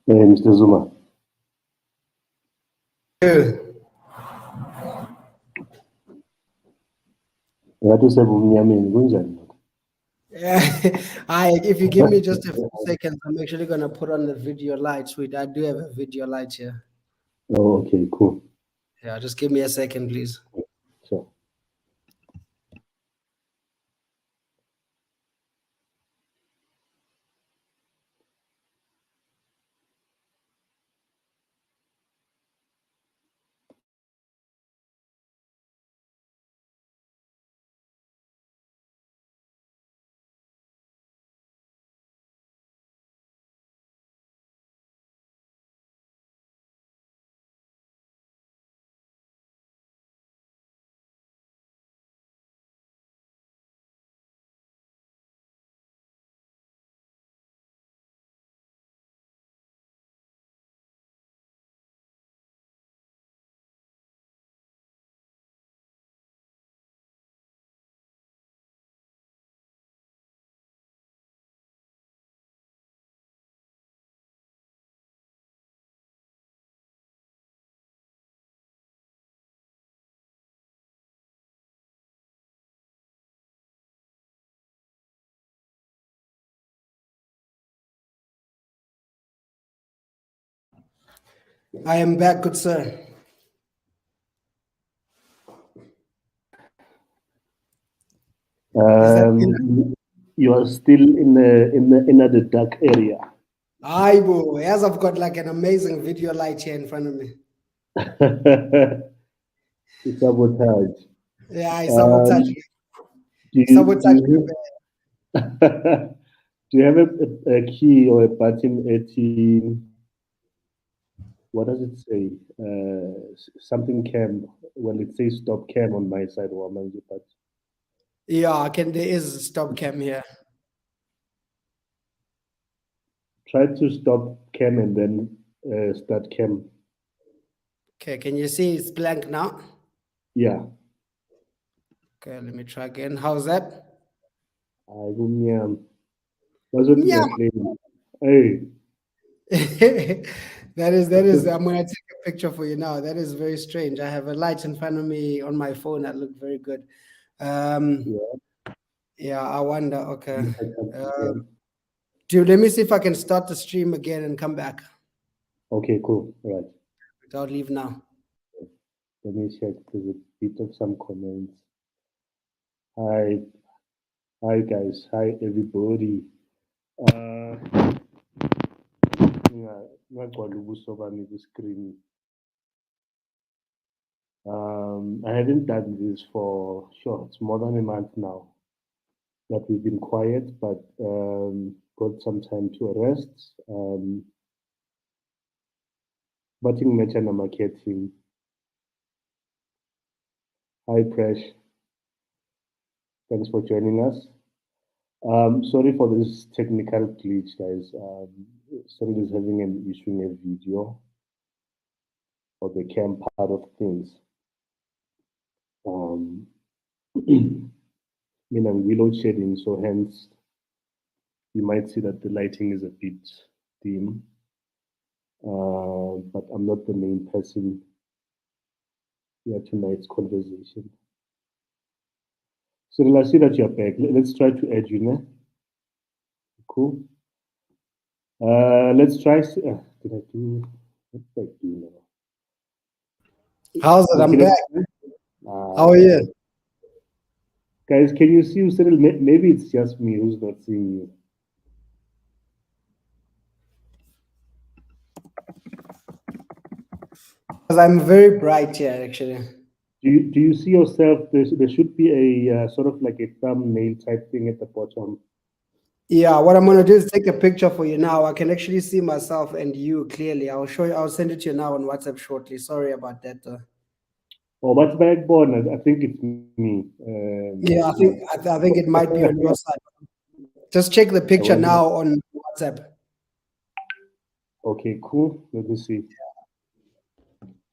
Mr. Zuma. If you give me just a few seconds, I'm actually going to put on the video light suite. I do have a video light here. Oh, okay, cool. Yeah, just give me a second, please. Sure. I am back, good sir. You are still in the dark area. As I've got like an amazing video light here in front of me. Sabotage. Yeah, I sabotage. Do you have a key or a button at what does it say? Something cam. Well, it says stop cam on my side or my but yeah, there is a stop cam here. Try to stop cam and then start cam. Okay, can you see it's blank now? Yeah. Okay, let me try again. How's that? Hey. that is I'm gonna take a picture for you now. That is very strange. I have a light in front of me on my phone that looked very good. Yeah, I wonder. Okay. Let me see if I can start the stream again and come back. Okay, cool. All right. I'll leave now. Let me check. There's a bit of some comments. Hi guys. Hi everybody. I haven't done this for sure. It's more than a month now that we've been quiet, but got some time to rest. Batting Mechana marketing. Hi Presh. Thanks for joining us. Sorry for this technical glitch, guys. Cyril is having an issue in a video for the cam part of things. I'm reload shading, so hence you might see that the lighting is a bit dim. But I'm not the main person here tonight's conversation. Cyril, I see that you're back. Let's try to add you now. Cool. Let's try. Did I do? What did I do now? How's it? I'm back. How are you? Guys, can you see Cyril? Maybe it's just me who's not seeing you. Because I'm very bright here, actually. Do you see yourself? There should be a sort of like a thumbnail type thing at the bottom. Yeah, what I'm gonna do is take a picture for you now. I can actually see myself and you clearly. I'll show you. I'll send it to you now on WhatsApp shortly. Sorry about that. Oh, what's backbone? I think it's me. Yeah, I think it might be on your side. Just check the picture now on WhatsApp. Okay, cool. Let me see.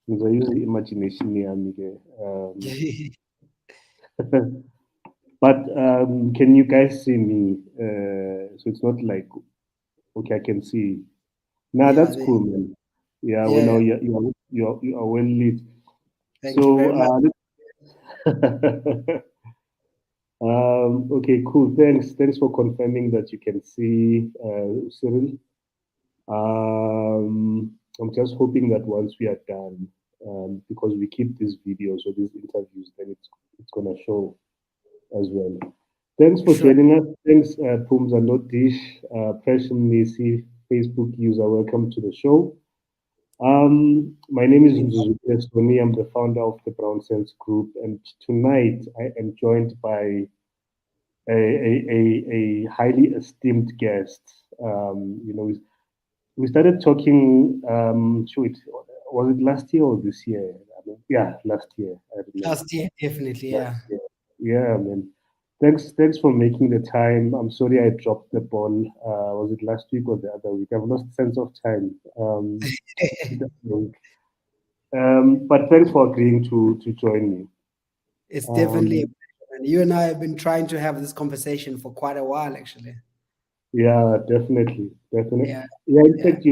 I use the imagination here. But can you guys see me? So it's not like, okay, I can see. Nah, Yeah, that's cool, man. Yeah, we know yeah. you are well lit. Thank you So, very much. okay, cool. Thanks for confirming that you can see Cyril. I'm just hoping that once we are done, because we keep these videos or these interviews, then it's gonna show as well. Thanks for Sure. joining us. Thanks, Pums and Not Dish, Precious Nisi, Facebook user. Welcome to the show. My name is Mzuzu Tony. I'm the founder of the BrownSense Group, and tonight I am joined by a highly esteemed guest. We started talking. Shoot, was it last year or this year? Yeah, last year. I remember. Last year, definitely. Last Yeah. year. Yeah, man. Thanks for making the time. I'm sorry I dropped the ball. Was it last week or the other week? I've lost sense of time. But thanks for agreeing to join me. It's definitely a Um, pleasure. And you and I have been trying to have this conversation for quite a while, actually. yeah, definitely. Yeah, Yeah, in yeah. fact,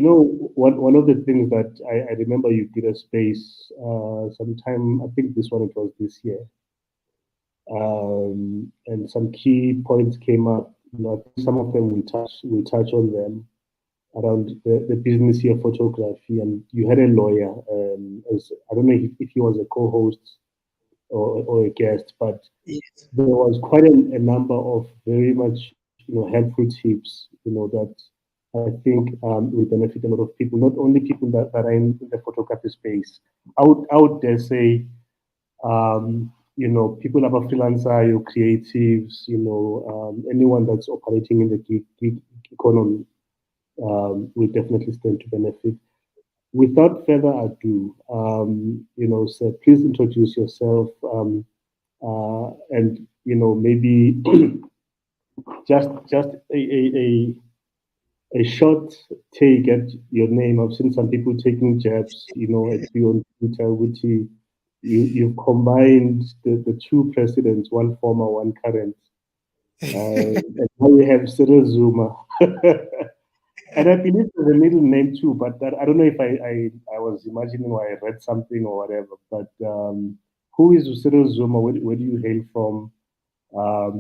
one of the things that I remember you did a space sometime. I think this one it was this year, and some key points came up. I think some of them we touch on them around the business here photography, and you had a lawyer as I don't know if he was a co-host or a guest, but Yes. there was quite a number of very much helpful tips that I think will benefit a lot of people, not only people that are in the photography space. I would dare say people about freelancer, your creatives, anyone that's operating in the gig economy will definitely stand to benefit. Without further ado, sir, please introduce yourself, and maybe just a short take at your name. I've seen some people taking jabs, at you on Twitter, which you've combined the two presidents, one former, one current, and now we have Cyril Zuma. And I believe there's a middle name too, but I don't know if I was imagining or I read something or whatever. But who is Cyril Zuma? Where do you hail from?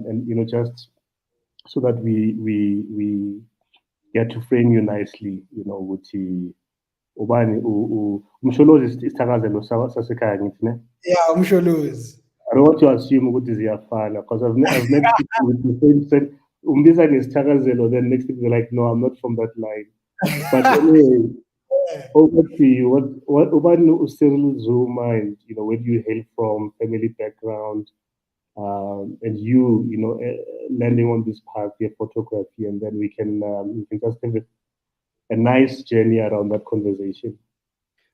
And just so that we get to frame you nicely, ukuthi ubani umsholozi isithakazelo sasekhaya ngithi ne. Yeah, I'm sure Lewis. I don't want to assume ukuthi ziyafana because I've met people with the same said umbiza ngesithakazelo, then next thing they're like, no, I'm not from that line. But anyway, over to you. What ubani Cyril Zuma, and where do you hail from, family background, and landing on this path here, photography, and then we can just have a nice journey around that conversation.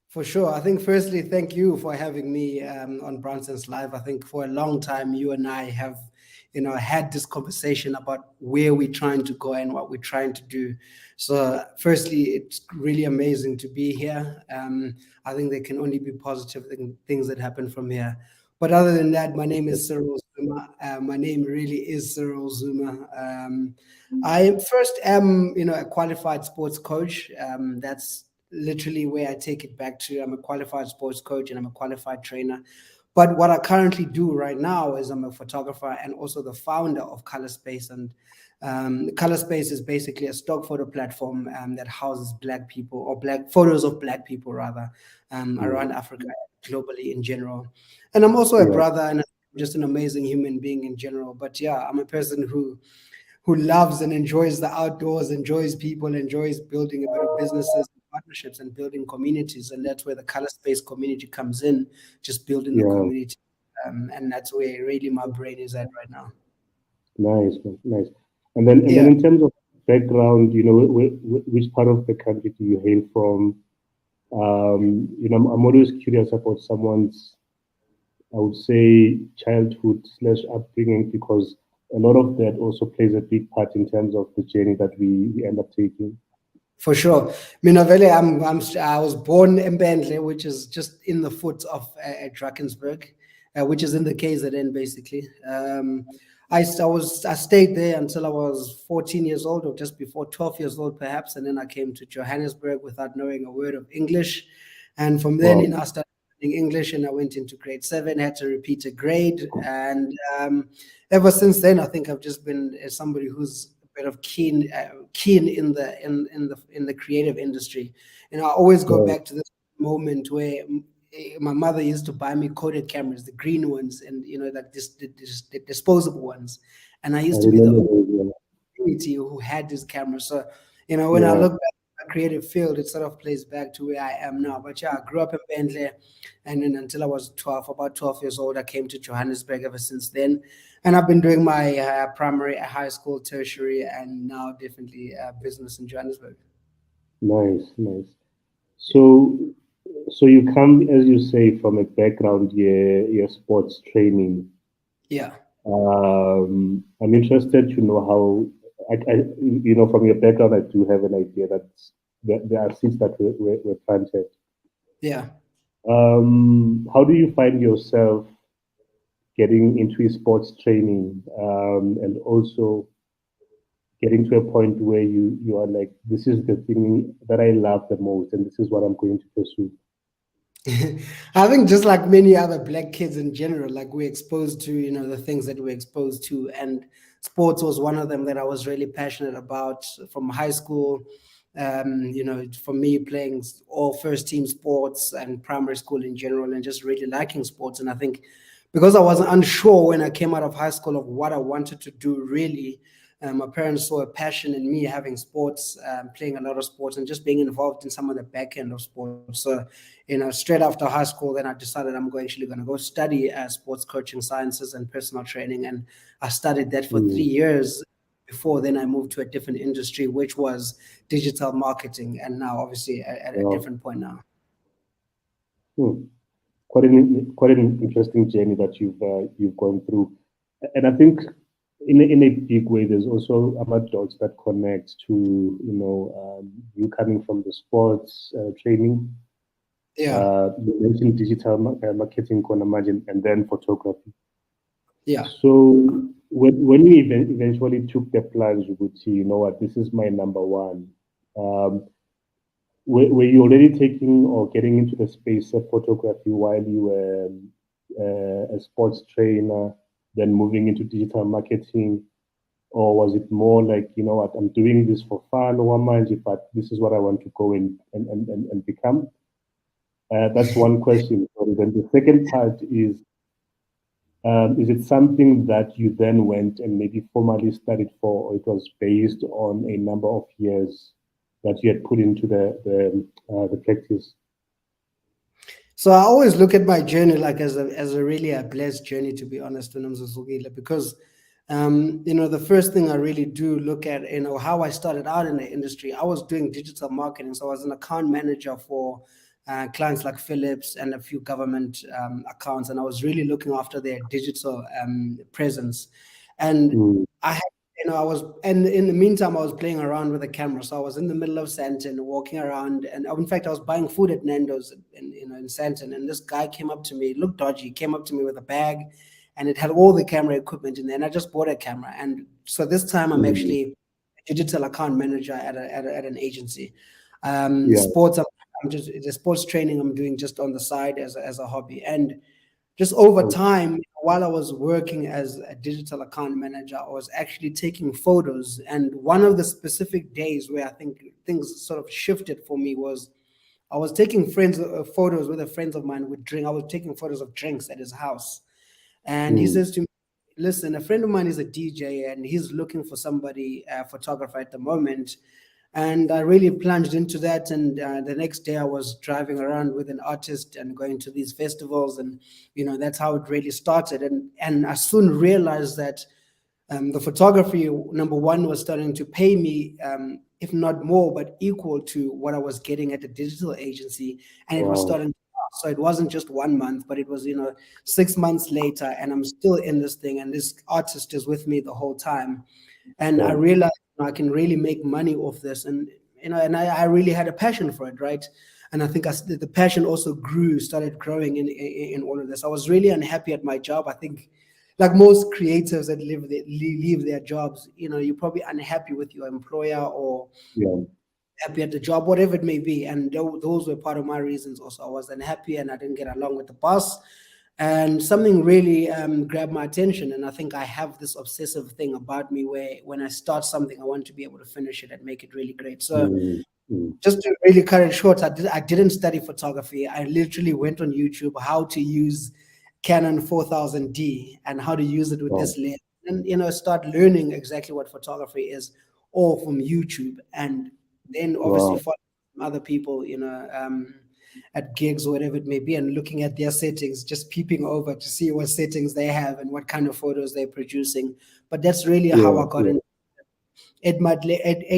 For sure. I think firstly, thank you for having me on BrownSense Live. I think for a long time, you and I have, had this conversation about where we're trying to go and what we're trying to do. So firstly, it's really amazing to be here. I think there can only be positive things that happen from here. But other than that, my name is Cyril Zuma. My name really is Cyril Zuma. I first am, a qualified sports coach. That's literally where I take it back to. I'm a qualified sports coach and I'm a qualified trainer. But what I currently do right now is I'm a photographer and also the founder of Color Space. And Color Space is basically a stock photo platform that houses Black people, or Black photos of Black people rather, around Africa, globally in general. And I'm also a Yeah, brother and just an amazing human being in general. But yeah, I'm a person who loves and enjoys the outdoors, enjoys people, enjoys building a bit of businesses, partnerships, and building communities. And that's where the Color Space community comes in, just building the yeah, community. And that's where really my brain is at right now. nice, man, nice. And then Yeah, in terms of background, which part of the country do you hail from? I'm always curious about someone's, I would say, childhood slash upbringing, because a lot of that also plays a big part in terms of the journey that we end up taking. for sure. Minavele, I was born in Bentley, which is just in the foot of Drakensberg, which is in the KZN basically. I stayed there until I was 14 years old, or just before 12 years old, perhaps. And then I came to Johannesburg without knowing a word of English. And from then, Wow. I started learning English, and I went into grade 7, had to repeat a grade. And ever since then, I think I've just been somebody who's a bit of keen in the creative industry. And I always go Right. back to this moment where my mother used to buy me coded cameras, the green ones, and like the disposable ones. And I I used to be the remember only those. Yeah. community who had this camera. So, when I Yeah. look back at my creative field, it sort of plays back to where I am now. But yeah, I grew up in Bentley, and then until I was 12, about 12 years old, I came to Johannesburg ever since then. And I've been doing my primary, high school, tertiary, and now definitely business in Johannesburg. Nice, nice. So, so you come, as you say, from a background, yeah, sports training. Yeah. I'm interested to know how, from your background, I do have an idea that there are seeds that were planted. Yeah. How do you find yourself getting into sports training, and also getting to a point where you are like, this is the thing that I love the most, and this is what I'm going to pursue. I think just like many other black kids in general, like we're exposed to, the things that we're exposed to. And sports was one of them that I was really passionate about from high school. For me, playing all first team sports and primary school in general, and just really liking sports. And I think because I was unsure when I came out of high school of what I wanted to do really, my parents saw a passion in me having sports, playing a lot of sports, and just being involved in some of the back end of sports. So, straight after high school, then I decided I'm actually going to go study sports coaching sciences and personal training. And I studied that for Hmm. 3 years. Before then, I moved to a different industry, which was digital marketing. And now, obviously, at a Wow. different point now. Hmm. Quite an interesting journey that you've gone through, and I think in a big way, there's also other dots that connect to you coming from the sports training. Yeah. You mentioned digital marketing, Konamajin, and then photography. Yeah. So when we eventually took the plunge, you would see, you know what, this is my number one. Um, were you already taking or getting into the space of photography while you were a sports trainer, then moving into digital marketing? Or was it more like, you know what, I'm doing this for fun, one mind, but this is what I want to go and become? That's one question. So then the second part is it something that you then went and maybe formally studied for, or it was based on a number of years that you had put into the practice? So I always look at my journey like as a really a blessed journey, to be honest, when I'm Zuzugile, because the first thing I really do look at, how I started out in the industry. I was doing digital marketing, so I was an account manager for clients like Philips and a few government accounts, and I was really looking after their digital presence. And Mm, I had, I was, and in the meantime, I was playing around with the camera. So I was in the middle of Sandton, walking around, and in fact, I was buying food at Nando's in Sandton, and this guy came up to me, looked dodgy, he came up to me with a bag, and it had all the camera equipment in there. And I just bought a camera, and so this time I'm mm, actually a digital account manager at an agency. yeah, Sports, I'm just the sports training I'm doing just on the side as a hobby, and just over mm, time, while I was working as a digital account manager, I was actually taking photos. And one of the specific days where I think things sort of shifted for me was I was taking friends photos with a friends of mine with drink. I was taking photos of drinks at his house, and he mm, says to me, "Listen, a friend of mine is a DJ, and he's looking for somebody, a photographer at the moment." And I really plunged into that. And the next day, I was driving around with an artist and going to these festivals, and that's how it really started. And I soon realized that the photography, number one, was starting to pay me, if not more, but equal to what I was getting at the digital agency, and it was wow, starting. So it wasn't just 1 month, but it was 6 months later, and I'm still in this thing, and this artist is with me the whole time. And I right, realized I can really make money off this, and I really had a passion for it, right? And I think the passion also started growing in all of this. I was really unhappy at my job. I think like most creatives that leave their jobs, you're probably unhappy with your employer or Yeah. happy at the job, whatever it may be. And those were part of my reasons also. I was unhappy and I didn't get along with the boss. And something really grabbed my attention. And I think I have this obsessive thing about me where when I start something, I want to be able to finish it and make it really great. So just to really cut it short, I didn't study photography. I literally went on YouTube how to use Canon 4000D and how to use it with this lens, and start learning exactly what photography is, all from YouTube. And then obviously follow other people, at gigs or whatever it may be, and looking at their settings, just peeping over to see what settings they have and what kind of photos they're producing. But that's really how I got in. 8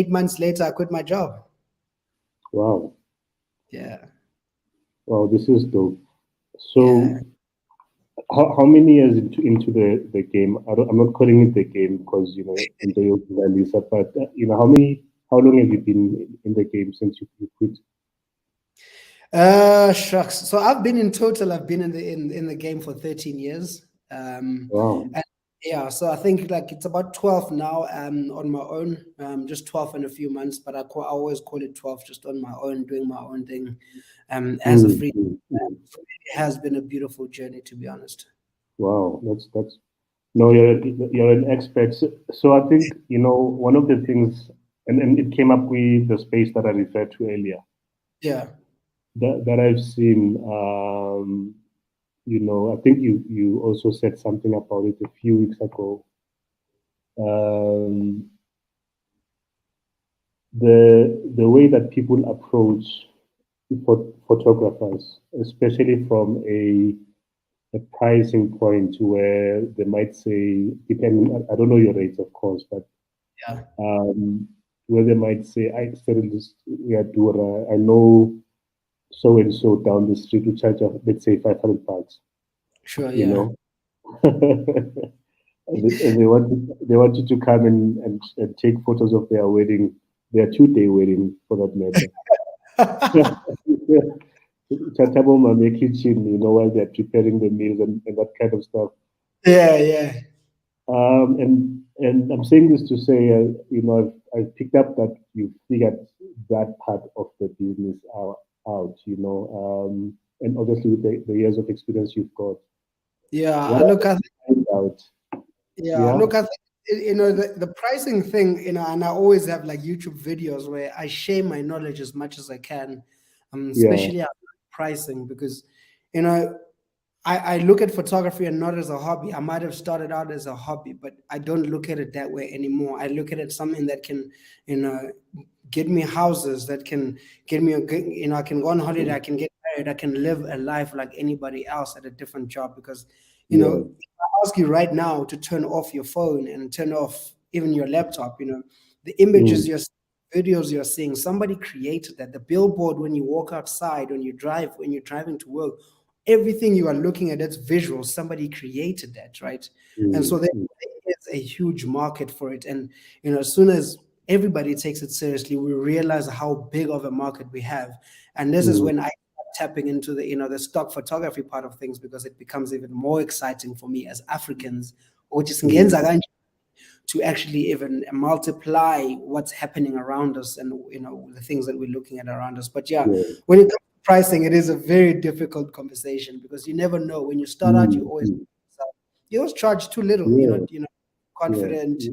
months later, I quit my job. Wow. Yeah. Wow, this is dope. So, how many years into the game? I'm not calling it the game because enjoy your Lisa, but how long have you been in the game since you quit? Shucks. So I've been in the game for 13 years. Wow. And yeah, so I think like it's about 12 now on my own, just 12 in a few months, but I always call it 12 just on my own, doing my own thing as a free. It has been a beautiful journey, to be honest. Wow, that's no, you're an expert. So I think one of the things, and it came up with the space that I referred to earlier. Yeah. That I've seen. I think you also said something about it a few weeks ago. The way that people approach photographers, especially from a pricing point where they might say, depending, I don't know your rates, of course, but Yeah. where they might say, I know so and so down the street to charge, let's say, $500. Sure. You Yeah. know, and they want you to come and take photos of their wedding, their 2-day wedding, for that matter. Chatabo Mame kitchen, while they're preparing the meals and that kind of stuff. Yeah. Yeah. And I'm saying this to say, I've picked up that you figured that part of the business out, and obviously with the years of experience you've got. Yeah. What Look, I find out, yeah, yeah, look, I think the pricing thing, and I always have like YouTube videos where I share my knowledge as much as I can, yeah, especially on pricing, because you know I look at photography and not as a hobby. I might have started out as a hobby, but I don't look at it that way anymore. I look at it something that can, get me houses, that can get me I can go on holiday, I can get married, I can live a life like anybody else at a different job. Because, yeah, if I ask you right now to turn off your phone and turn off even your laptop, the images mm, videos you're seeing, somebody created that. The billboard when you walk outside, when you're driving to work, everything you are looking at, that's visual. Somebody created that, right? And so there is a huge market for it. And as soon as everybody takes it seriously, we realize how big of a market we have. And this is when I start tapping into the stock photography part of things, because it becomes even more exciting for me as Africans, which is to actually even multiply what's happening around us and the things that we're looking at around us. But yeah, yeah, when it comes to pricing, it is a very difficult conversation, because you never know. When you start out, you always charge too little. yeah, yeah, Confident.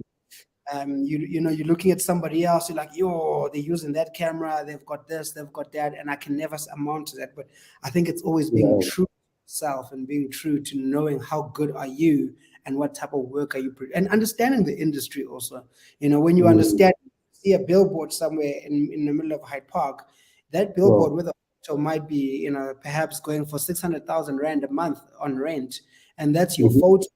You're looking at somebody else. You're like, yo, they're using that camera. They've got this. They've got that, and I can never amount to that. But I think it's always being yeah, true to yourself and being true to knowing how good are you and what type of work are you and understanding the industry also. When you understand, see a billboard somewhere in the middle of Hyde Park, that billboard well, with a photo might be perhaps going for 600,000 rand a month on rent, and that's your photo.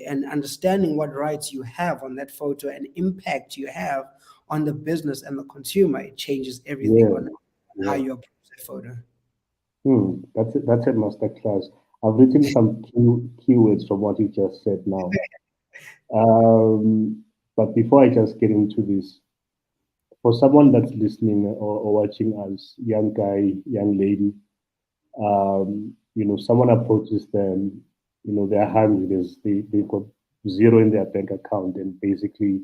And understanding what rights you have on that photo and impact you have on the business and the consumer, it changes everything yeah, on how yeah. you approach that photo. That's a master class. I've written some keywords from what you just said now. But before I just get into this, for someone that's listening or watching us, young guy, young lady, someone approaches them, they're hungry, they got zero in their bank account, and basically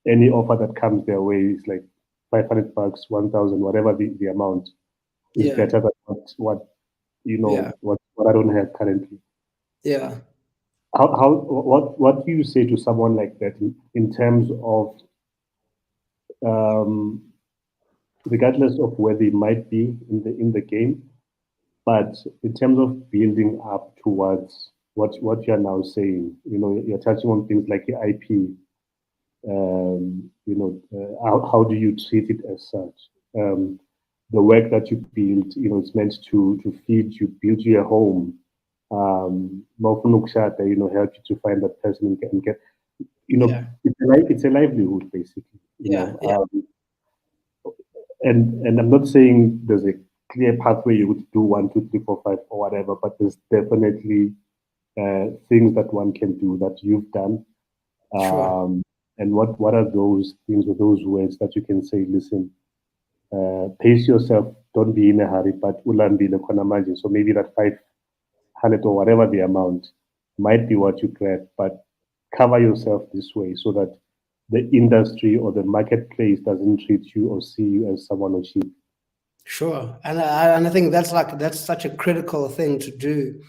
any offer that comes their way is like $500, 1,000, whatever the amount is Yeah. better than what Yeah. what I don't have currently. Yeah. What do you say to someone like that in terms of um, regardless of where they might be in the game, but in terms of building up towards what you're now saying, you're touching on things like the IP. How do you treat it as such? The work that you build, it's meant to feed you, build you a home. Help you to find that person and get, Yeah. it's a livelihood basically. Yeah. Yeah. And I'm not saying there's a clear pathway you would do 1, 2, 3, 4, 5 or whatever, but there's definitely things that one can do that you've done. Sure. And what are those things or those words that you can say? Listen, pace yourself. Don't be in a hurry. But ulambile khona manje. So maybe that 500 or whatever the amount might be what you grab, but cover yourself this way so that the industry or the marketplace doesn't treat you or see you as someone who's cheap. Sure, and I think that's such a critical thing to do.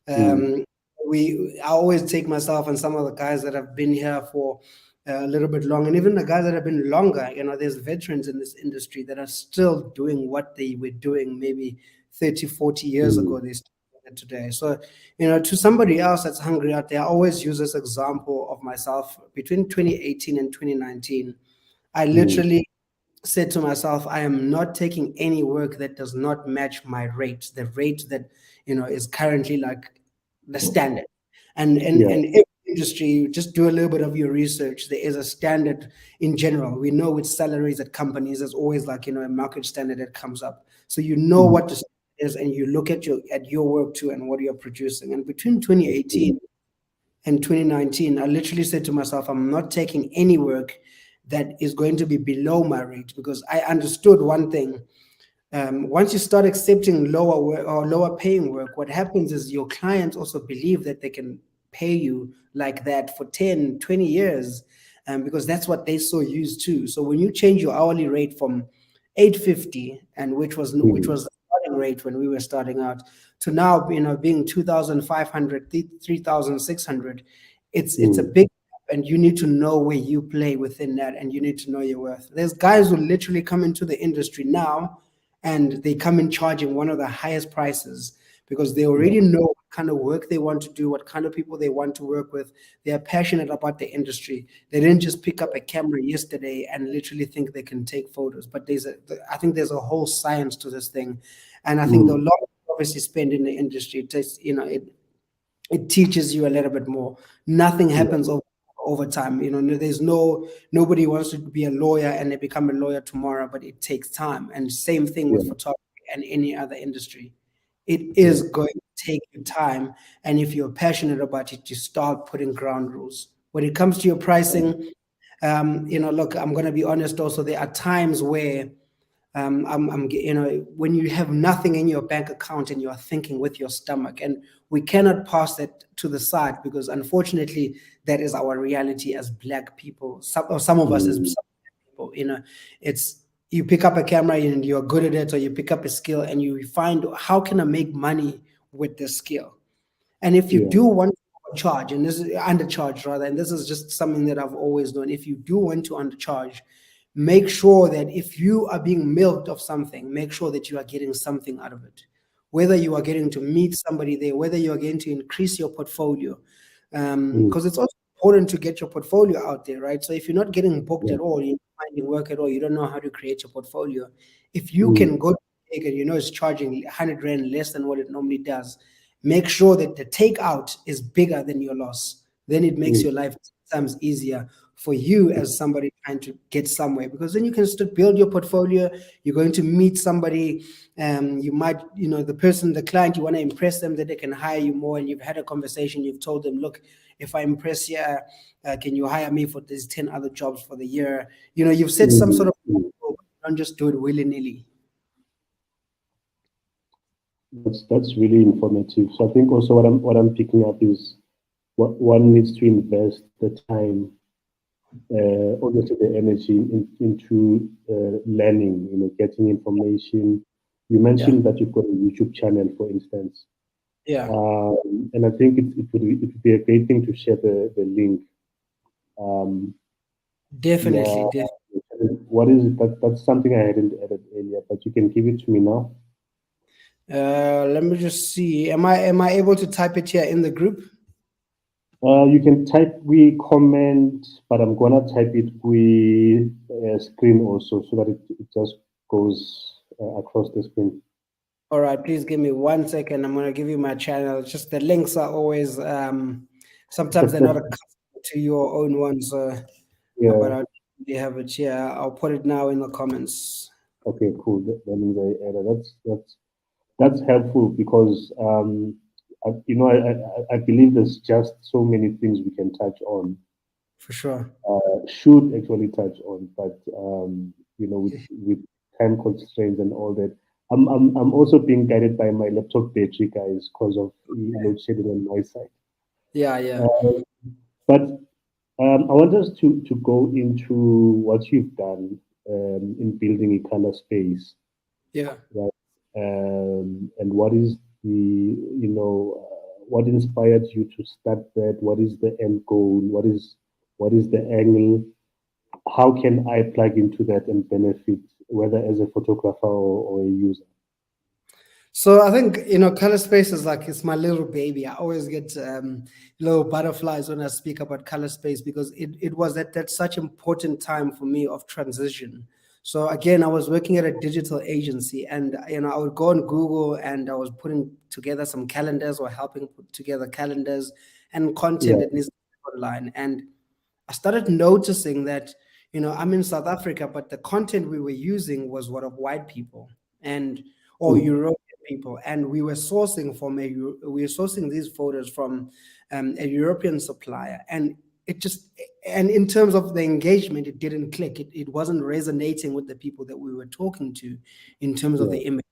Mm, Um, I always take myself and some of the guys that have been here for a little bit long, and even the guys that have been longer. There's veterans in this industry that are still doing what they were doing maybe 30, 40 years mm, ago. They still do it today. So, to somebody else that's hungry out there, I always use this example of myself between 2018 and 2019. I mm, literally said to myself, I am not taking any work that does not match my rate, the rate that is currently like the standard. yeah. And every industry, just do a little bit of your research. There is a standard in general. We know with salaries at companies, there's always like a market standard that comes up. So you know Mm, what the standard is, and you look at your work too and what you're producing. And between 2018 and 2019, I literally said to myself, I'm not taking any work that is going to be below my rate, because I understood one thing. Once you start accepting lower work or lower paying work, what happens is your clients also believe that they can pay you like that for 10, 20 years, because that's what they so used to. So when you change your hourly rate from 850, and which mm, was the starting rate when we were starting out, to now being 2,500, 3,600, it's a mm, big gap, and you need to know where you play within that, and you need to know your worth. There's guys who literally come into the industry now, and they come in charging one of the highest prices because they yeah. already know what kind of work they want to do, what kind of people they want to work with. They are passionate about the industry. They didn't just pick up a camera yesterday and literally think they can take photos. But I think there's a whole science to this thing, and I think the Mm, lot obviously spend in the industry, it teaches you a little bit more. Nothing yeah. happens over time. There's nobody wants to be a lawyer and they become a lawyer tomorrow, but it takes time. And same thing with Yeah. photography and any other industry. It Yeah. is going to take you time. And if you're passionate about it, you start putting ground rules. When it comes to your pricing, look, I'm going to be honest also, there are times where when you have nothing in your bank account and you are thinking with your stomach, and we cannot pass that to the side, because unfortunately that is our reality as Black people. Some of us as Mm, Black people, it's you pick up a camera and you're good at it, or you pick up a skill and you find, how can I make money with this skill? And if you yeah. do want to charge, and this is undercharge rather, and this is just something that I've always known, if you do want to undercharge, make sure that if you are being milked of something, make sure that you are getting something out of it. Whether you are getting to meet somebody there, whether you are going to increase your portfolio, Mm, because it's also important to get your portfolio out there, right? So if you're not getting booked yeah. at all, you're not finding work at all, you don't know how to create your portfolio. If you Mm, can go to take it, it's charging 100 Rand less than what it normally does. Make sure that the takeout is bigger than your loss. Then it makes mm, your life sometimes easier for you as somebody trying to get somewhere, because then you can still build your portfolio. You're going to meet somebody, you might, the client, you want to impress them that they can hire you more, and you've had a conversation, you've told them, look, if I impress you, can you hire me for these 10 other jobs for the year? You've set some mm, sort of mm. goal, don't just do it willy-nilly. That's really informative. So I think also what I'm picking up is one needs to invest the time, obviously the energy into learning, getting information. You Yeah, mentioned that you've got a YouTube channel, for instance, yeah, and I think it would be a great thing to share the link. Um, definitely, yeah, what is it? That's something I hadn't added earlier, but you can give it to me now. let me just see. Am I able to type it here in the group? You can type we comment, but I'm gonna type it we screen also so that it just goes across the screen. All right, please give me 1 second. I'm gonna give you my channel. It's just the links are always sometimes they're not accustomed to your own ones. But Yeah. I'll have it here. I'll put it now in the comments. Okay. Cool. That means I added. That's helpful because I believe there's just so many things we can touch on, For sure. should actually touch on, but with time constraints and all that. I'm also being guided by my laptop battery, guys, because of load shedding on my side. Yeah, yeah, Uh, but I want us to go into what you've done in building a color space, yeah. right? And what is what inspired you to start that? What is the end goal? What is the angle? How can I plug into that and benefit, whether as a photographer or a user? So I think color space is like it's my little baby. I always get little butterflies when I speak about color space because it was at that such important time for me of transition. So again, I was working at a digital agency, and I would go on Google and I was putting together some calendars or helping put together calendars and content Yeah. that needs to be online. And I started noticing that, I'm in South Africa, but the content we were using was what of white people and or Mm. European people, and we were sourcing these photos from a European supplier, and in terms of the engagement, it didn't click. It wasn't resonating with the people that we were talking to in terms of the Yeah. image.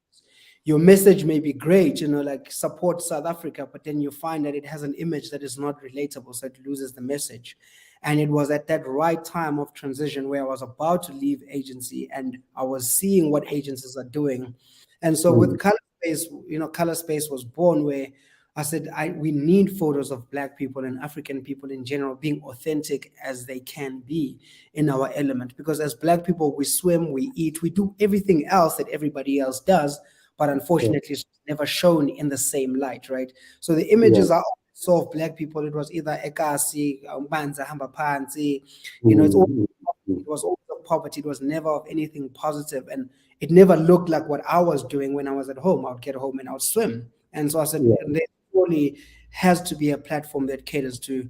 Your message may be great, like support South Africa, but then you find that it has an image that is not relatable, so it loses the message. And it was at that right time of transition where I was about to leave agency and I was seeing what agencies are doing. And so with Mm. Color Space, Color Space was born where I said, we need photos of Black people and African people in general being authentic as they can be in our element. Because as Black people, we swim, we eat, we do everything else that everybody else does, but Yeah. unfortunately, it's never shown in the same light, right? So the Yeah. images are saw of Black people, it was either ekasi, umbanza, hamba phansi, it's all Mm. Mm. it was always of poverty. It was never of anything positive, and it never looked like what I was doing when I was at home. I would get home and I would swim, and so I said, Yeah. there surely has to be a platform that caters to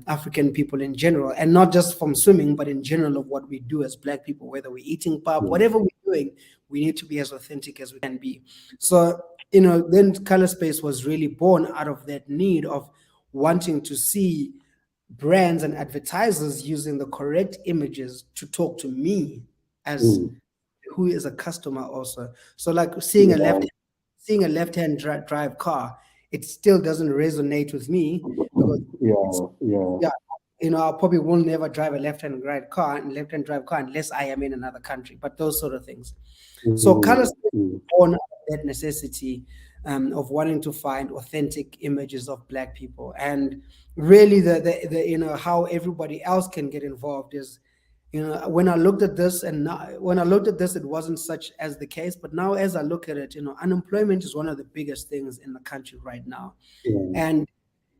African people in general, and not just from swimming, but in general of what we do as Black people, whether we're eating pub, Yeah. whatever we're doing, we need to be as authentic as we can be. So, then Color Space was really born out of that need of wanting to see brands and advertisers using the correct images to talk to me as Mm. who is a customer also. So like Yeah. seeing a left-hand drive car, it still doesn't resonate with me because it's, Yeah. Yeah. yeah, I probably will never drive a left-hand drive car unless I am in another country, but those sort of things. So Mm. colors Mm. born out of that necessity of wanting to find authentic images of Black people, and really the how everybody else can get involved is, when I looked at this, and now, when I looked at this, it wasn't such as the case. But now, as I look at it, unemployment is one of the biggest things in the country right now, Yeah. and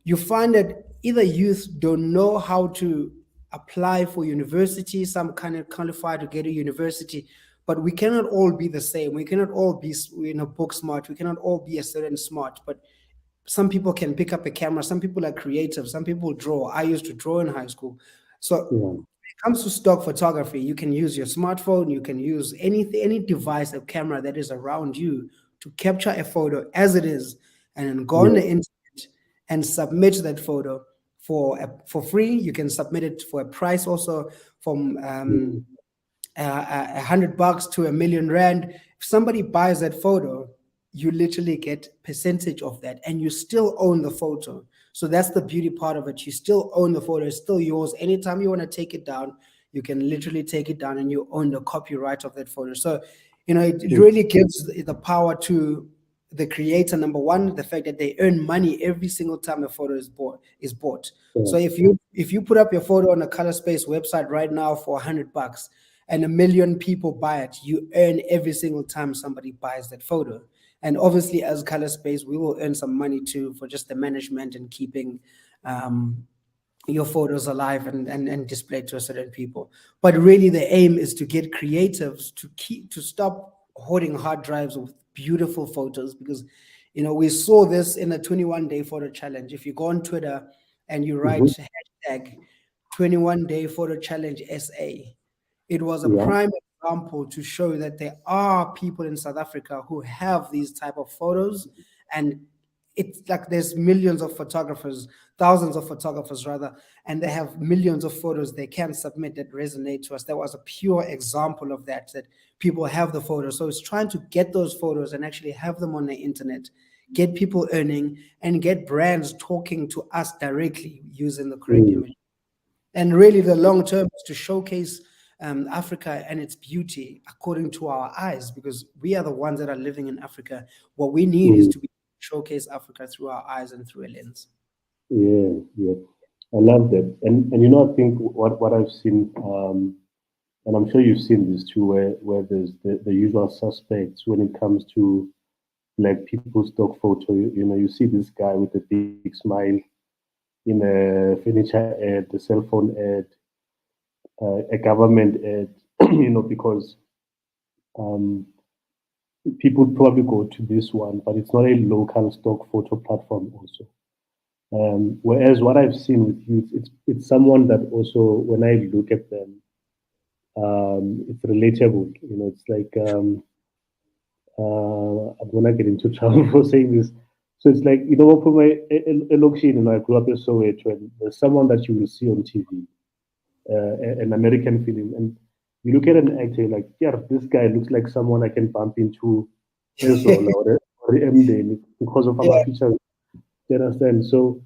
you find that either youth don't know how to apply for university, some kind of qualify to get a university, but we cannot all be the same. We cannot all be, book smart. We cannot all be a certain smart, but some people can pick up a camera. Some people are creative. Some people draw. I used to draw in high school. So Yeah. when it comes to stock photography, you can use your smartphone. You can use any device, a camera that is around you to capture a photo as it is, and then go on Yeah. the internet and submit that photo for free. You can submit it for a price also from Mm. $100 to R1,000,000. If somebody buys that photo, you literally get percentage of that, and you still own the photo. So that's the beauty part of it. You still own the photo, it's still yours. Anytime you want to take it down, you can literally take it down and you own the copyright of that photo. So, it really gives the power to the creator. Number one, the fact that they earn money every single time a photo is bought. So if you put up your photo on a Color Space website right now for $100 and 1 million people buy it, you earn every single time somebody buys that photo. And obviously, as Color Space, we will earn some money too for just the management and keeping your photos alive and displayed to a certain people. But really, the aim is to get creatives to stop hoarding hard drives with beautiful photos, because we saw this in the 21-day photo challenge. If you go on Twitter and you write hashtag 21-day photo challenge SA, it was a prime example to show that there are people in South Africa who have these type of photos, and it's like there's millions of photographers, thousands of photographers rather, and they have millions of photos they can submit that resonate to us. That was a pure example of that people have the photos. So it's trying to get those photos and actually have them on the internet, get people earning, and get brands talking to us directly using the correct image. And really the long term is to showcase Africa and its beauty according to our eyes, because we are the ones that are living in Africa. What we need is to showcase Africa through our eyes and through a lens. Yeah. I love that. And I think what I've seen, and I'm sure you've seen this too, where there's the usual suspects when it comes to like people's stock photo. You see this guy with a big smile in a furniture ad, a cell phone ad, a government ad, because people probably go to this one, but it's not a local stock photo platform also. Whereas what I've seen with you, it's someone that also, when I look at them, it's relatable. It's like I'm gonna get into trouble for saying this. So it's like for my location, I grew up in Soweto, and there's someone that you will see on TV, an American film, and you look at an actor like, yeah, this guy looks like someone I can bump into or MD because of our features. You understand? So,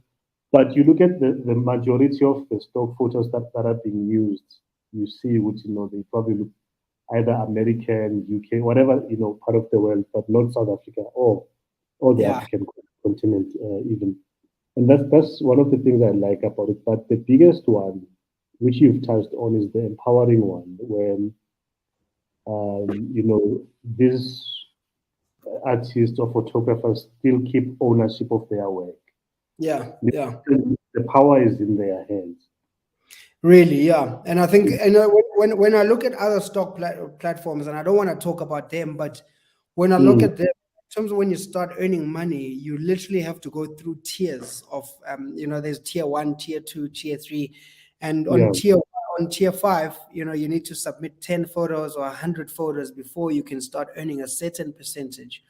but you look at the majority of the stock photos that are being used, you see, which they probably look either American, UK, whatever part of the world, but not South Africa or the African continent even. And that's one of the things I like about it. But the biggest one, which you've touched on, is the empowering one, when these artists or photographers still keep ownership of their work. Yeah. The power is in their hands. Really, yeah. And I think when I look at other stock platforms, and I don't want to talk about them, but when I look at them, in terms of when you start earning money, you literally have to go through tiers of there's tier 1, tier 2, tier 3, and on tier 5, you need to submit 10 photos or 100 photos before you can start earning a certain percentage.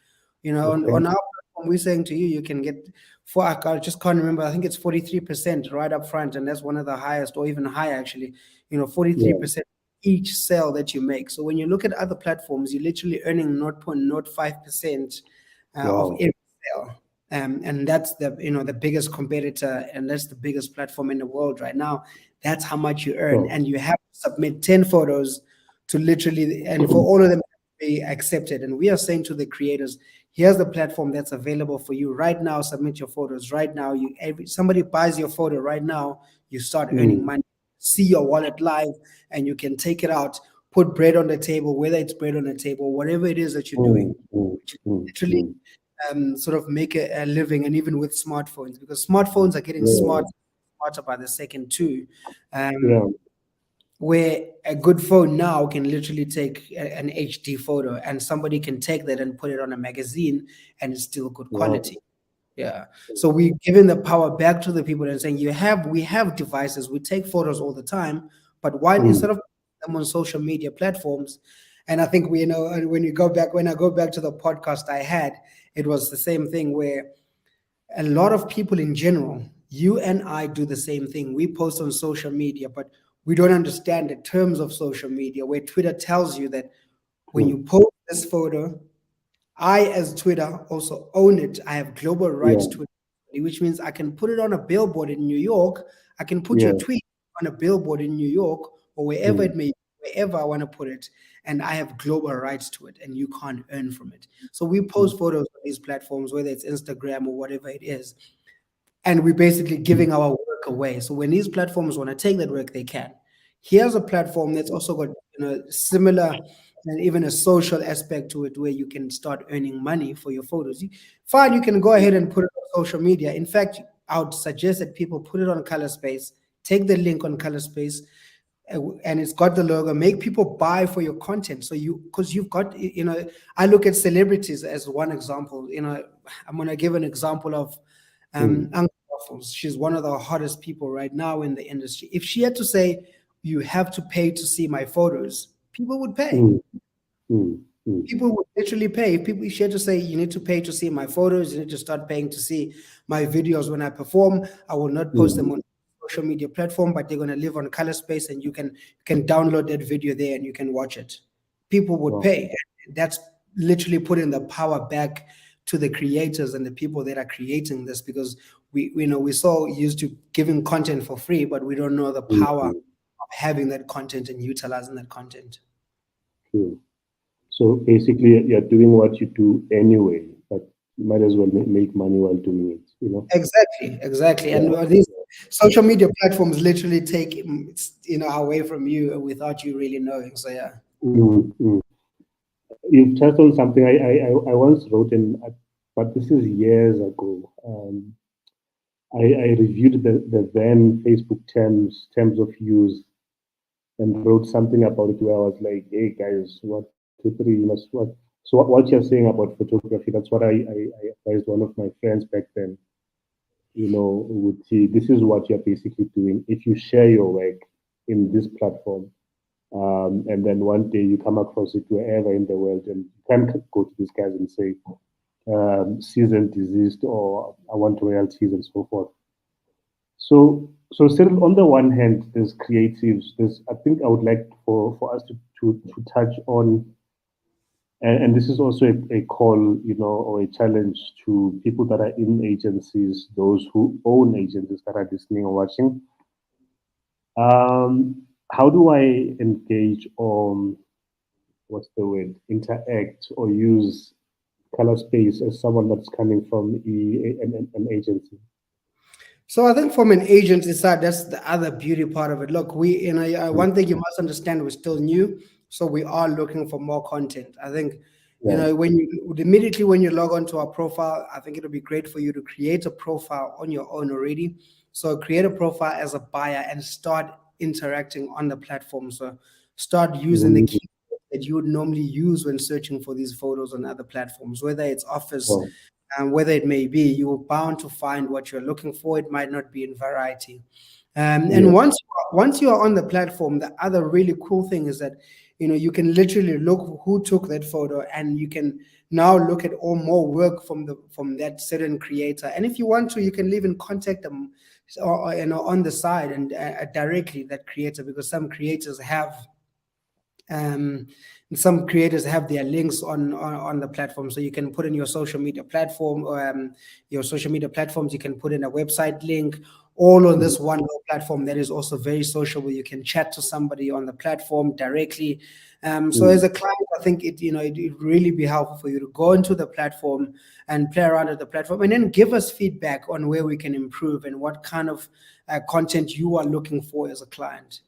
On our platform, we're saying to you, you can get I just can't remember. I think it's 43% right up front, and that's one of the highest, or even higher actually. 43% each sale that you make. So when you look at other platforms, you're literally earning 0.05% of every sale. And that's the biggest competitor, and that's the biggest platform in the world right now. That's how much you earn, and you have to submit 10 photos to literally, and for all of them to be accepted. And we are saying to the creators, here's the platform that's available for you right now. Submit your photos right now. Somebody buys your photo right now, you start earning money. See your wallet live, and you can take it out, put bread on the table, whether it's bread on the table, whatever it is that you're doing, literally sort of make a living. And even with smartphones, because smartphones are getting smarter by the second too, where a good phone now can literally take an HD photo, and somebody can take that and put it on a magazine, and it's still good quality. So we're giving the power back to the people and saying, we have devices, we take photos all the time, but why instead of them on social media platforms? And I think when I go back to the podcast I had, it was the same thing, where a lot of people in general, you and I do the same thing. We post on social media, but we don't understand the terms of social media, where Twitter tells you that when you post this photo, I, as Twitter, also own it. I have global rights to it. which means I can put it on a billboard in New York. I can put your Yeah. tweet on a billboard in New York or wherever it may be, wherever I want to put it, and I have global rights to it, and you can't earn from it. So we post photos on these platforms, whether it's Instagram or whatever it is, and we're basically giving our work away. So when these platforms want to take that work, they can. Here's a platform that's also got similar and even a social aspect to it, where you can start earning money for your photos. Fine, you can go ahead and put it on social media. In fact, I would suggest that people put it on ColorSpace, take the link on ColorSpace, and it's got the logo. Make people buy for your content. So because you've got, I look at celebrities as one example. I'm going to give an example of Uncle Waffles. She's one of the hottest people right now in the industry. If she had to say, you have to pay to see my photos, people would pay. People would literally pay. If she had to say, you need to pay to see my photos, you need to start paying to see my videos when I perform. I will not post them on social media platform, but they're going to live on ColorSpace, and you can download that video there and you can watch it. People would pay. That's literally putting the power back to the creators and the people that are creating this, because we're so used to giving content for free, but we don't know the power of having that content and utilizing that content. So basically, you're doing what you do anyway, but you might as well make money while doing it. Exactly. And these social media platforms literally take away from you without you really knowing. So yeah. You've touched on something I once wrote in, but this is years ago. I reviewed the then Facebook terms of use, and wrote something about it where I was like, hey guys, 1, 2, 3, you must what. So what you're saying about photography, that's what I advised one of my friends back then. Would see, this is what you're basically doing. If you share your work in this platform, and then one day you come across it wherever in the world, and you can go to these guys and say, cease and desist, or I want royalties and so forth. So Cyril, on the one hand, there's creatives. I think I would like for us to touch on, and this is also a call, or a challenge to people that are in agencies, those who own agencies that are listening or watching. How do I engage or what's the word? Interact or use ColorSpace as someone that's coming from an agency? So I think from an agency side, that's the other beauty part of it. Look, one thing you must understand, we're still new, so we are looking for more content. I think, immediately when you log onto our profile, I think it'll be great for you to create a profile on your own already. So create a profile as a buyer and start interacting on the platform. So start using the keywords that you would normally use when searching for these photos on other platforms, whether it's office, whether it may be, you're bound to find what you're looking for. It might not be in variety. And once you are on the platform, the other really cool thing is that you can literally look who took that photo, and you can now look at all more work from that certain creator. And if you want to, you can even contact them on the side and directly that creator, because some creators have their links on the platform, so you can put in your social media platform, or your social media platforms. You can put in a website link, all on this one platform that is also very social, where you can chat to somebody on the platform directly. So as a client, I think it'd really be helpful for you to go into the platform and play around with the platform, and then give us feedback on where we can improve and what kind of content you are looking for as a client.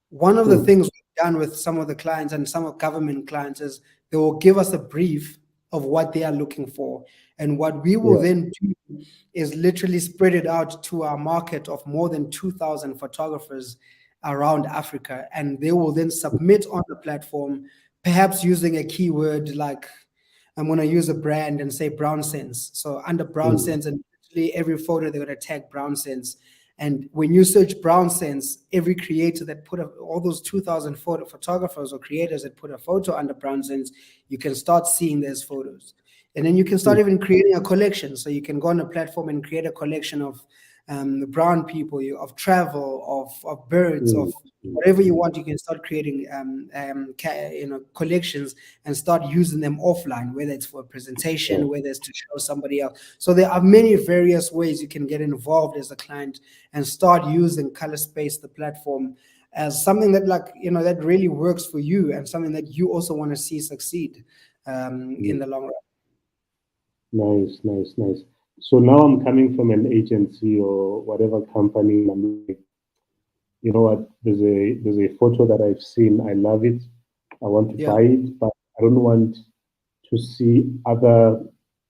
One of the things we've done with some of the clients and some of government clients is they will give us a brief of what they are looking for. And what we will then do is literally spread it out to our market of more than 2,000 photographers around Africa. And they will then submit on the platform, perhaps using a keyword like, I'm going to use a brand and say BrownSense. So under BrownSense, and literally every photo, they're going to tag BrownSense. And when you search BrownSense, every creator that all those 2,000 photographers or creators that put a photo under BrownSense, you can start seeing those photos. And then you can start even creating a collection. So you can go on a platform and create a collection of brown people, of travel, of birds, of whatever you want, you can start creating collections and start using them offline, whether it's for a presentation, whether it's to show somebody else. So there are many various ways you can get involved as a client and start using Color Space, the platform, as something that that really works for you and something that you also want to see succeed in the long run. Nice, nice, nice. So now I'm coming from an agency or whatever company, and I'm like, you know what? There's a photo that I've seen. I love it. I want to buy it, but I don't want to see other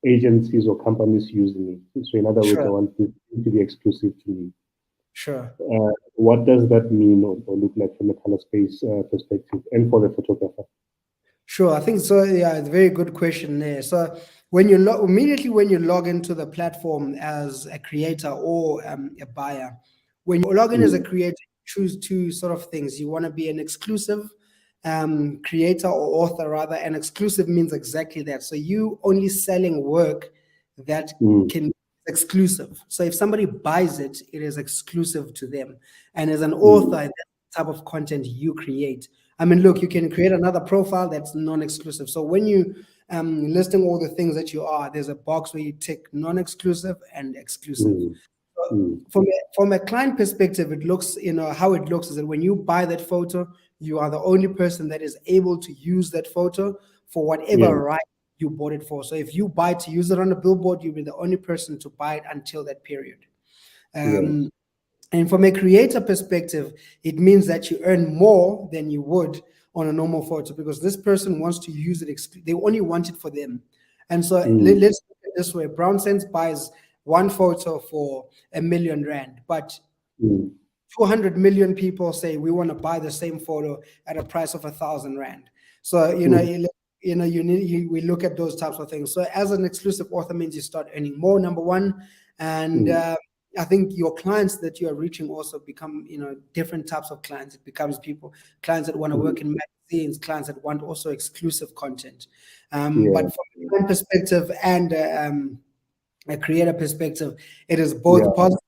agencies or companies using it. So in other words, I Sure. want it to be exclusive to me. Sure. What does that mean or look like from a color space perspective and for the photographer? Sure, I think so. Yeah, it's a very good question there. So when you immediately when you log into the platform as a creator or a buyer, when you log in as a creator, choose two sort of things. You want to be an exclusive creator or author, rather. And exclusive means exactly that. So you only selling work that can be exclusive. So if somebody buys it, it is exclusive to them. And as an author, that type of content you create. I mean, look, you can create another profile that's non-exclusive. So when you listing all the things that you are, there's a box where you tick non-exclusive and exclusive. From a client perspective, it looks, how it looks is that when you buy that photo, you are the only person that is able to use that photo for whatever right you bought it for. So if you buy to use it on a billboard, you'll be the only person to buy it until that period. And from a creator perspective, it means that you earn more than you would on a normal photo because this person wants to use it. They only want it for them. And so let's look at it this way. BrownSense buys one photo for R1,000,000, but 200 million people say we want to buy the same photo at a price of R1,000. So, we look at those types of things. So as an exclusive author means you start earning more, number one. And I think your clients that you are reaching also become, different types of clients. It becomes clients that want to work in magazines, clients that want also exclusive content. But from a client perspective and a creator perspective, it is both positive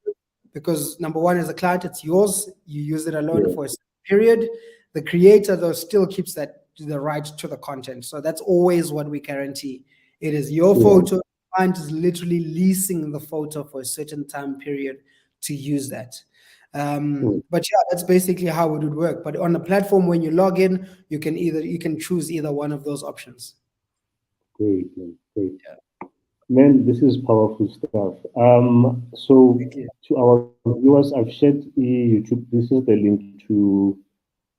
because number one, as a client, it's yours. You use it alone for a period. The creator, though, still keeps the right to the content. So that's always what we guarantee. It is your photo. Client is literally leasing the photo for a certain time period to use that. But yeah, that's basically how it would work. But on the platform, when you log in, you can choose either one of those options. Great, man. Great. Man, this is powerful stuff. So to our viewers, I've shared the YouTube. This is the link to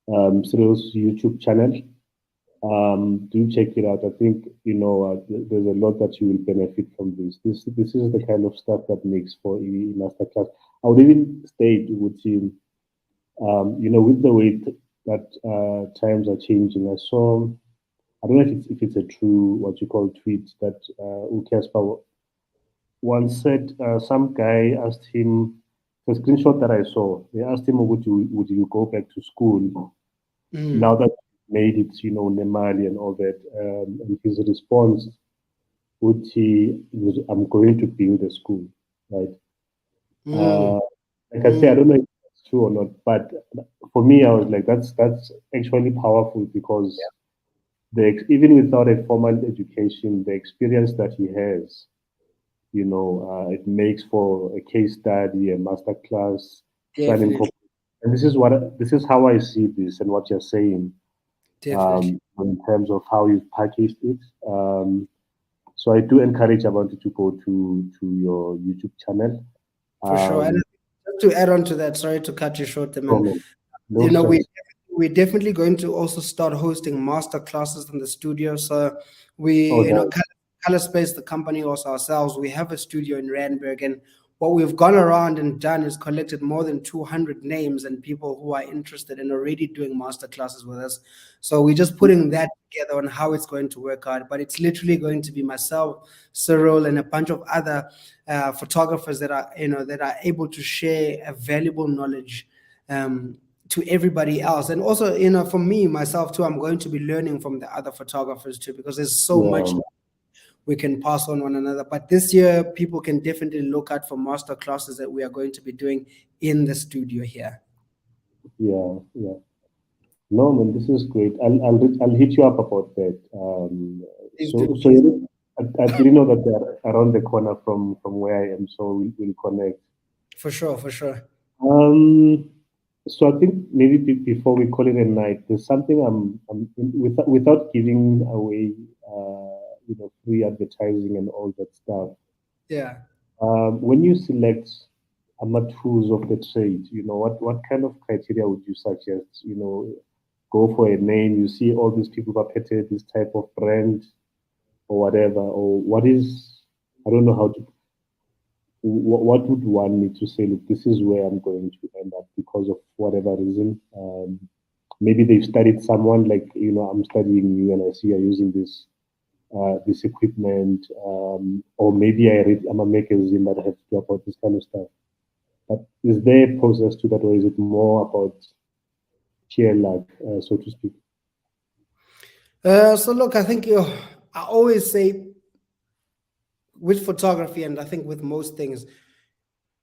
Cyril's YouTube channel. Do check it out. I think there's a lot that you will benefit from this. This is the kind of stuff that makes for a masterclass. I would even state with him, with the way that times are changing. I saw, I don't know if it's a true what you call tweet that Ukaspa once said. Some guy asked him, the screenshot that I saw. They asked him, would you go back to school now that made it, Nemali and all that. And his response would was, I'm going to build a school, right? Like I say, I don't know if it's true or not, but for me, I was like, that's actually powerful because even without a formal education, the experience that he has, it makes for a case study, a master class, planning for. And this is how I see this and what you're saying. In terms of how you've packaged it. So I do encourage about you to go to your YouTube channel. For sure. And just to add on to that, sorry to cut you short, man. We're definitely going to also start hosting master classes in the studio. So Color Space, the company, also ourselves, we have a studio in Randburg, and what we've gone around and done is collected more than 200 names and people who are interested in already doing master classes with us. So we're just putting that together on how it's going to work out. But it's literally going to be myself, Cyril, and a bunch of other photographers that are able to share a valuable knowledge to everybody else. And also, for me, myself too, I'm going to be learning from the other photographers too, because there's so much we can pass on one another. But this year, people can definitely look out for master classes that we are going to be doing in the studio here. Yeah, yeah. No, man, this is great. I'll hit you up about that. Please do, So please. I didn't know that they're around the corner from where I am, so we'll connect. For sure, for sure. Um, so I think maybe before we call it a night, there's something without giving away, free advertising and all that stuff. Yeah. When you select tools of the trade, what kind of criteria would you suggest? Go for a name. You see all these people puppeted this type of brand or whatever, or what is, I don't know how to, what would one need to say, look, this is where I'm going to end up because of whatever reason. Maybe they've studied someone like, I'm studying you and I see you're using this equipment, or maybe I'm a magazine that I have to do about this kind of stuff. But is there a process to that, or is it more about sheer luck, so to speak? So look, I think I always say with photography, and I think with most things,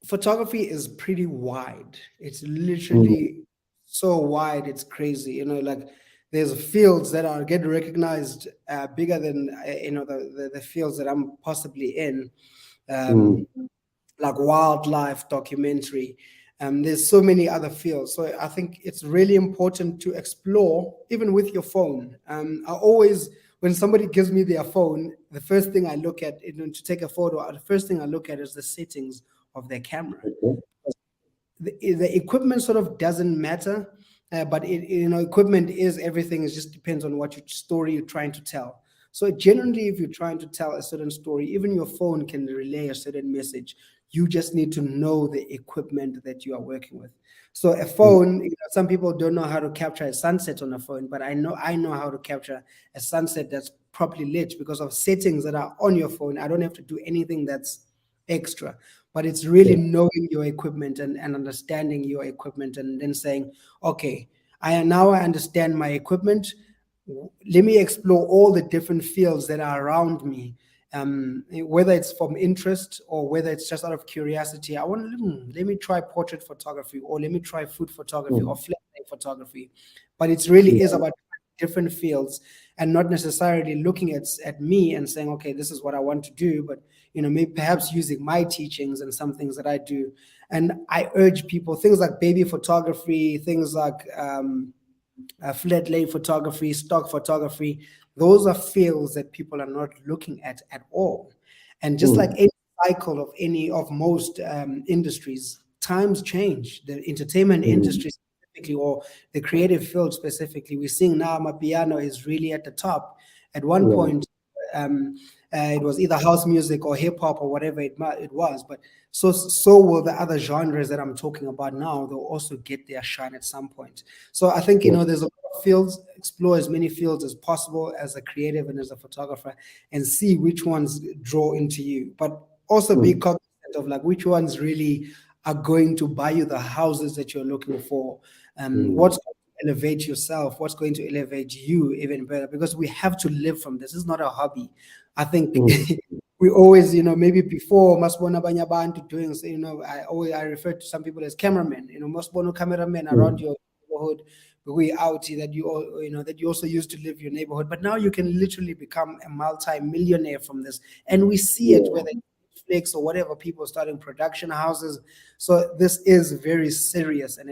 photography is pretty wide. It's Mm, literally so wide, it's crazy. Like there's fields that are getting recognized bigger than the fields that I'm possibly in. mm, Um, like wildlife documentary. There's so many other fields. So I think it's really important to explore, even with your phone. I always, when somebody gives me their phone, the first thing I look at, to take a photo, the first thing I look at is the settings of their camera. okay. The equipment sort of doesn't matter, but equipment is everything. It just depends on what story you're trying to tell. So generally, if you're trying to tell a certain story, even your phone can relay a certain message. You just need to know the equipment that you are working with. So a Mm, phone, some people don't know how to capture a sunset on a phone, but I know how to capture a sunset that's properly lit because of settings that are on your phone. I don't have to do anything that's extra, but it's really yeah. knowing your equipment and understanding your equipment and then saying, okay, I understand my equipment. Let me explore all the different fields that are around me, whether it's from interest or whether it's just out of curiosity. I want to let me try portrait photography, or let me try food photography or Mm, flat lay photography. But it really is yeah. about different fields and not necessarily looking at me and saying, okay, this is what I want to do, but maybe perhaps using my teachings and some things that I do. And I urge people, things like baby photography, things like flat lay photography, stock photography, those are fields that people are not looking at all. And just like Mm, any cycle of most industries, times change. The entertainment mm, industry specifically, or the creative field specifically, we're seeing now Amapiano is really at the top. At one yeah. point, um, it was either house music or hip hop or whatever it was. But so will the other genres that I'm talking about now. They'll also get their shine at some point. So I think Yeah. there's a lot of fields. Explore as many fields as possible as a creative and as a photographer, and see which ones draw into you. But also be Mm, cognizant of like which ones really are going to buy you the houses that you're looking for. mm, What's going to elevate yourself? What's going to elevate you even better? Because we have to live from this. It's not a hobby. I think mm, we always, maybe before masbona abanye abantu doing, I refer to some people as cameramen. Masbona cameramen around mm, your neighborhood, we out that that you also used to live your neighborhood, but now you can literally become a multi-millionaire from this, and we see it yeah. whether it's Netflix or whatever, people starting production houses. So this is very serious, and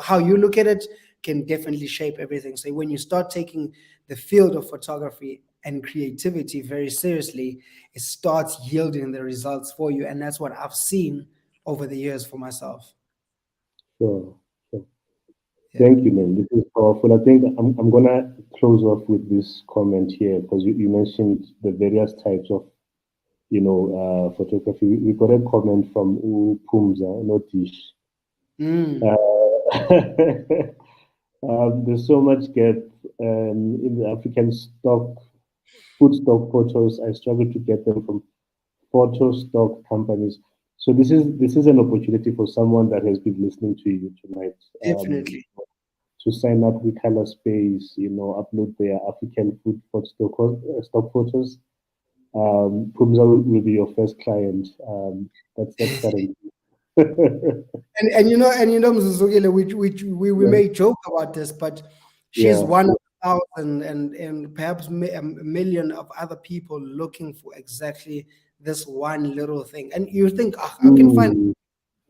how you look at it can definitely shape everything. So when you start taking the field of photography and creativity very seriously, it starts yielding the results for you, and that's what I've seen over the years for myself. Sure. Sure. Yeah, Thank you, man. This is powerful. I think I'm gonna close off with this comment here because you mentioned the various types of photography. We got a comment from Pumza, Notish. mm, Uh, there's so much gap in the African food stock photos. I struggle to get them from photo stock companies. So this is an opportunity for someone that has been listening to you tonight, definitely. to sign up with Color Space, upload their African food stock photos. Pumza will be your first client. That's guaranteed. Mzuzukile, we Yeah. may joke about this, but she's Yeah. one of 1,000 and perhaps a million of other people looking for exactly this one little thing. And you think, I can find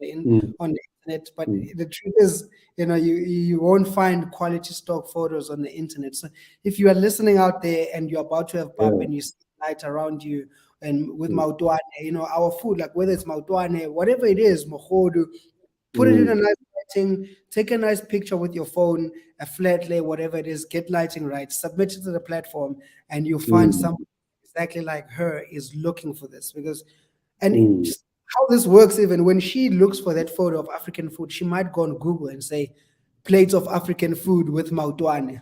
Mm, mm, on the internet, but mm. the truth is, you won't find quality stock photos on the internet. So if you are listening out there and you're about to have pap Yeah. and you see light around you and with Mm, mautwane, our food, like whether it's mautwane, whatever it is, mohodu, put it in a mm, nice lighting, take a nice picture with your phone, a flat lay, whatever it is, get lighting right, submit it to the platform, and you'll find mm, someone exactly like her is looking for this. And mm. just how this works, even when she looks for that photo of African food, she might go on Google and say, plates of African food with mautwane.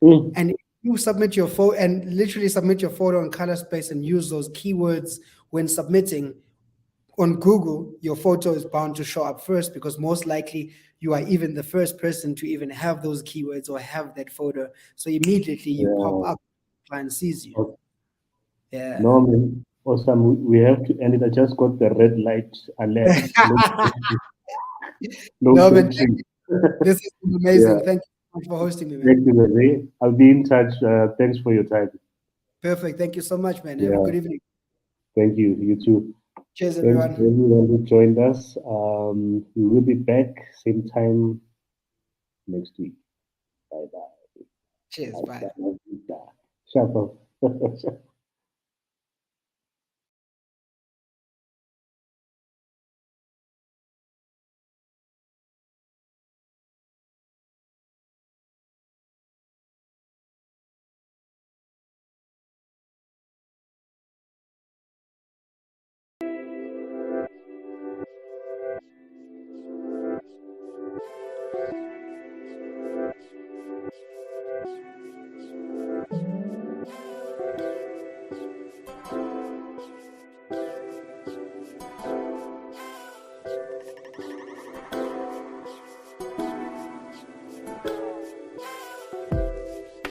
Mm. And if you submit your photo and literally submit your photo on color space and use those keywords when submitting, on Google, your photo is bound to show up first because most likely you are even the first person to even have those keywords or have that photo. So immediately you pop Yeah. up, client sees you. Okay. Yeah. No, man. Awesome. We have to end it. I just got the red light alert. No, no No, man, battery. this is Yeah. amazing. Thank you so much for hosting me, man. Thank you, Rene. I'll be in touch. Thanks for your time. Perfect. Thank you so much, man. Have a Yeah. good evening. Thank you. You too. Cheers, Thanks to everyone. everyone who joined us. We will be back same time next week. Bye bye. Cheers. Bye. Hasta la vista. Shut up.